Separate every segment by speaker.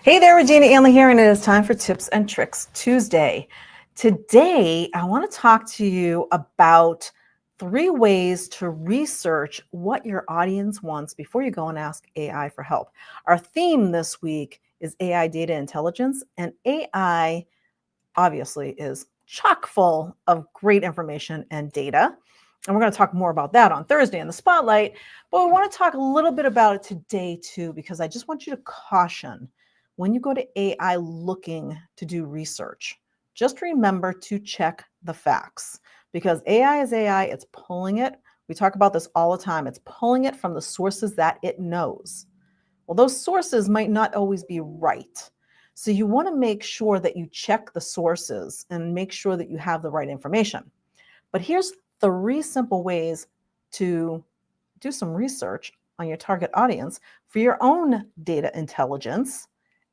Speaker 1: Hey there, Regina Anley here, and it is time for Tips and Tricks Tuesday. Today, I want to talk to you about 3 ways to research what your audience wants before you go and ask AI for help. Our theme this week is AI data intelligence, and AI obviously is chock full of great information and data. And we're going to talk more about that on Thursday in the spotlight. But we want to talk a little bit about it today, too, because I just want you to caution when you go to AI looking to do research, just remember to check the facts because AI is AI. It's pulling it. We talk about this all the time. It's pulling it from the sources that it knows. Well, those sources might not always be right. So you want to make sure that you check the sources and make sure that you have the right information. But here's 3 simple ways to do some research on your target audience for your own data intelligence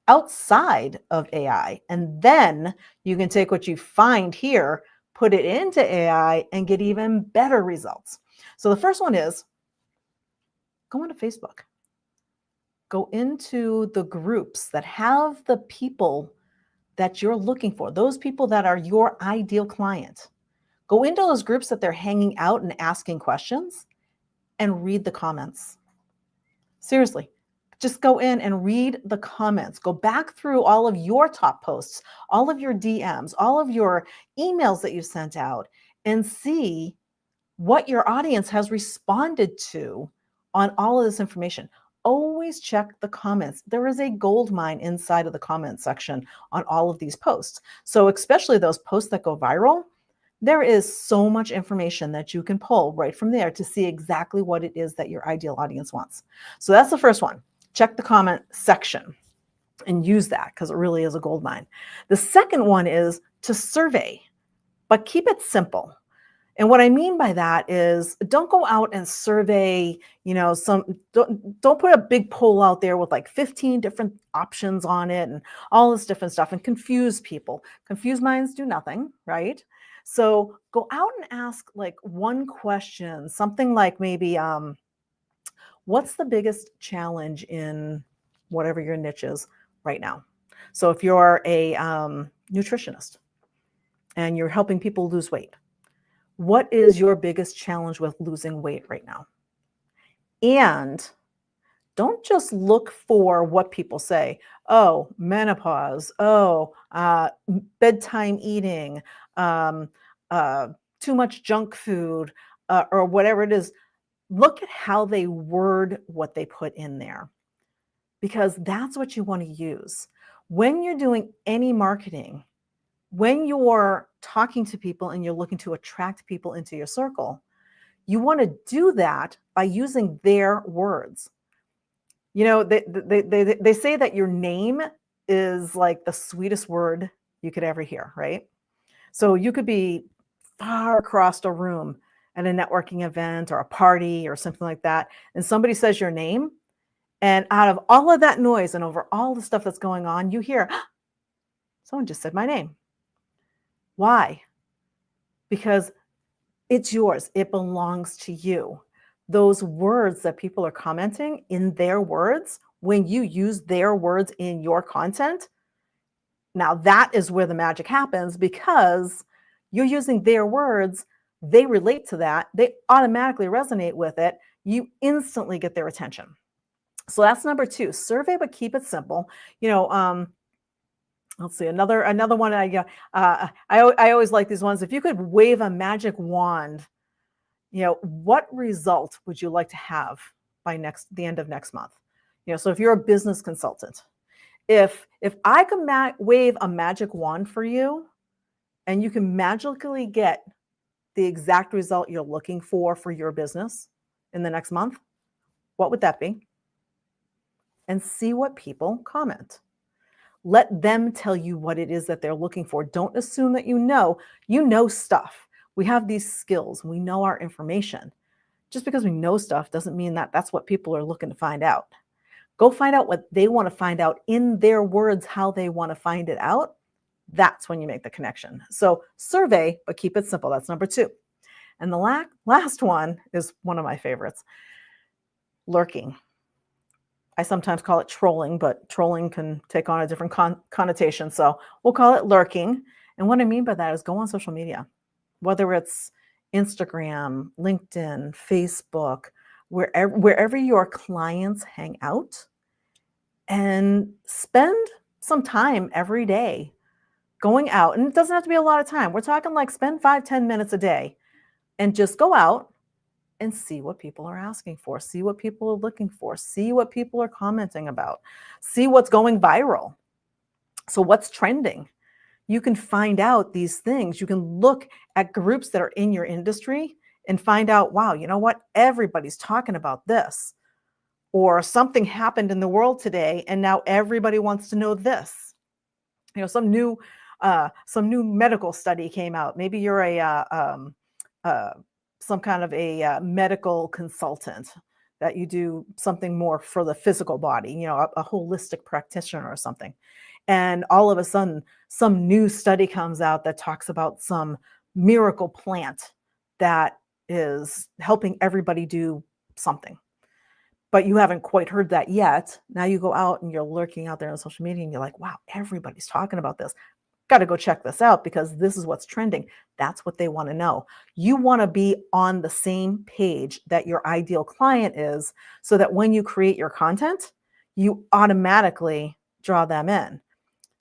Speaker 1: outside of AI. And then you can take what you find here, put it into AI, and get even better results. So the first one is go onto Facebook. Go into the groups that have the people that you're looking for, those people that are your ideal client. Go into those groups that they're hanging out and asking questions and read the comments. Seriously, just go in and read the comments. Go back through all of your top posts, all of your DMs, all of your emails that you sent out, and see what your audience has responded to on all of this information. Always check the comments. There is a gold mine inside of the comment section on all of these posts. So especially those posts that go viral, there is so much information that you can pull right from there to see exactly what it is that your ideal audience wants. So that's the first one. Check the comment section and use that because it really is a gold mine. The second one is to survey, but keep it simple. And what I mean by that is don't go out and survey, don't put a big poll out there with like 15 different options on it and all this different stuff and confuse people. Confused minds do nothing, right? So go out and ask like one question, something like maybe, what's the biggest challenge in whatever your niche is right now? So if you're a nutritionist and you're helping people lose weight, what is your biggest challenge with losing weight right now? And don't just look for what people say. Oh, menopause. Oh, bedtime eating. Too much junk food, or whatever it is. Look at how they word what they put in there, because that's what you want to use when you're doing any marketing. When you're talking to people and you're looking to attract people into your circle, you want to do that by using their words. They say that your name is like the sweetest word you could ever hear, right? So you could be far across a room at a networking event or a party or something like that, and somebody says your name, and out of all of that noise and over all the stuff that's going on, you hear, someone just said my name. Why? Because it's yours. It belongs to you. Those words that people are commenting in their words, when you use their words in your content, now that is where the magic happens because you're using their words. They relate to that. They automatically resonate with it. You instantly get their attention. So that's number 2. Survey, but keep it simple. Let's see, another one. I always like these ones. If you could wave a magic wand, what result would you like to have by the end of next month? So if you're a business consultant, if I could wave a magic wand for you, and you can magically get the exact result you're looking for your business in the next month, what would that be? And see what people comment. Let them tell you what it is that they're looking for. Don't assume that you know stuff. We have these skills. We know our information. Just because we know stuff doesn't mean that that's what people are looking to find out. Go find out what they want to find out in their words, how they want to find it out. That's when you make the connection. So survey, but keep it simple. That's number 2. And the last one is one of my favorites, lurking. I sometimes call it trolling, but trolling can take on a different connotation. So we'll call it lurking. And what I mean by that is go on social media, whether it's Instagram, LinkedIn, Facebook, wherever your clients hang out, and spend some time every day going out. And it doesn't have to be a lot of time. We're talking like spend 5-10 minutes a day and just go out and see what people are asking for, see what people are looking for, see what people are commenting about, see what's going viral. So, what's trending? You can find out these things. You can look at groups that are in your industry and find out, wow, you know what? Everybody's talking about this. Or something happened in the world today, and now everybody wants to know this. You know, some new medical study came out. Maybe you're uh, some kind of a medical consultant that you do something more for the physical body, you know, a holistic practitioner or something. And all of a sudden, some new study comes out that talks about some miracle plant that is helping everybody do something. But you haven't quite heard that yet. Now you go out and you're lurking out there on social media and you're like, wow, everybody's talking about this. Got to go check this out because this is what's trending. That's what they want to know. You want to be on the same page that your ideal client is so that when you create your content, you automatically draw them in.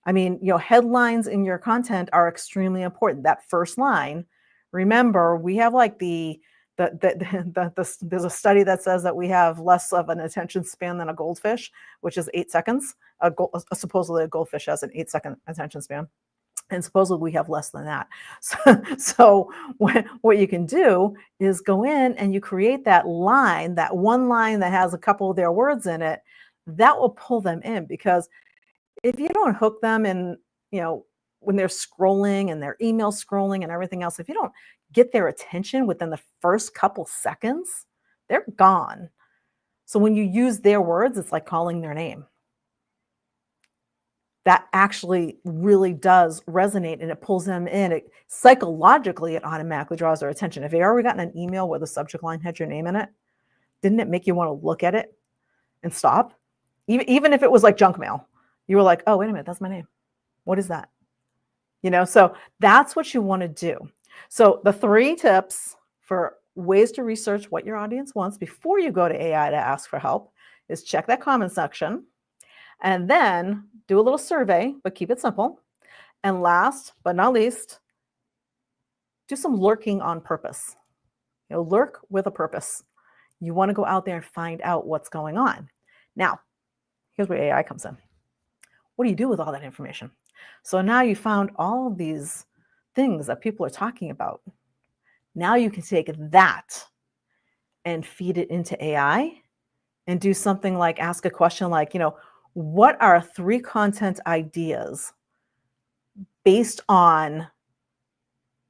Speaker 1: I mean, you know, headlines in your content are extremely important. That first line, remember, we have like there's a study that says that we have less of an attention span than a goldfish, which is 8 seconds. Supposedly a goldfish has an 8 second attention span. And supposedly we have less than that. So what you can do is go in and you create that line, that one line that has a couple of their words in it, that will pull them in. Because if you don't hook them in, you know, when they're scrolling and their email scrolling and everything else, if you don't get their attention within the first couple seconds, they're gone. So when you use their words, it's like calling their name. That actually really does resonate and it pulls them in. It psychologically, it automatically draws their attention. If you've ever gotten an email where the subject line had your name in it, didn't it make you want to look at it and stop? Even if it was like junk mail, you were like, oh, wait a minute, that's my name. What is that? You know, so that's what you want to do. So the 3 tips for ways to research what your audience wants before you go to AI to ask for help is check that comment section and then do a little survey, but keep it simple. And last but not least, do some lurking on purpose. You know, lurk with a purpose. You want to go out there and find out what's going on. Now, here's where AI comes in. What do you do with all that information? So now you found all of these things that people are talking about. Now you can take that and feed it into AI and do something like ask a question like, you know, what are 3 content ideas based on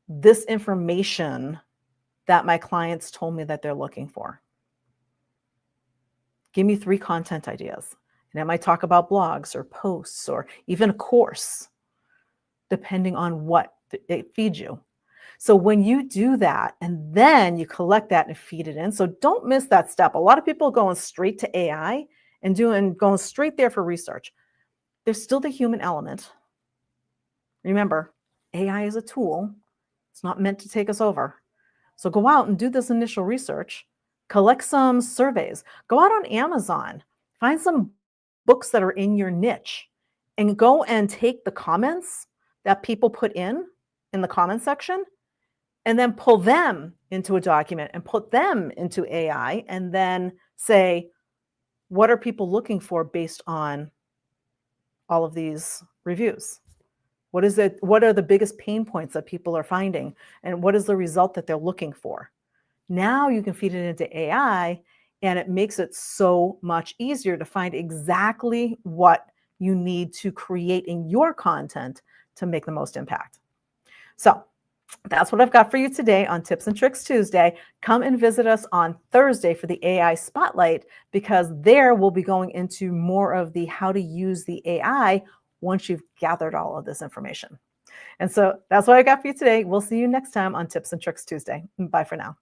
Speaker 1: this information that my clients told me that they're looking for? Give me 3 content ideas. And I might talk about blogs or posts or even a course, depending on what it feeds you. So when you do that and then you collect that and feed it in, so don't miss that step. A lot of people are going straight to AI and going straight there for research. There's still the human element. Remember, AI is a tool. It's not meant to take us over. So go out and do this initial research, collect some surveys, go out on Amazon, find some books that are in your niche, and go and take the comments that people put in the comment section and then pull them into a document and put them into AI and then say, what are people looking for based on all of these reviews? What is it? What are the biggest pain points that people are finding? And what is the result that they're looking for? Now you can feed it into AI and it makes it so much easier to find exactly what you need to create in your content to make the most impact. So that's what I've got for you today on Tips and Tricks Tuesday. Come and visit us on Thursday for the AI Spotlight, because there we'll be going into more of the how to use the AI once you've gathered all of this information. And so that's what I got for you today. We'll see you next time on Tips and Tricks Tuesday. Bye for now.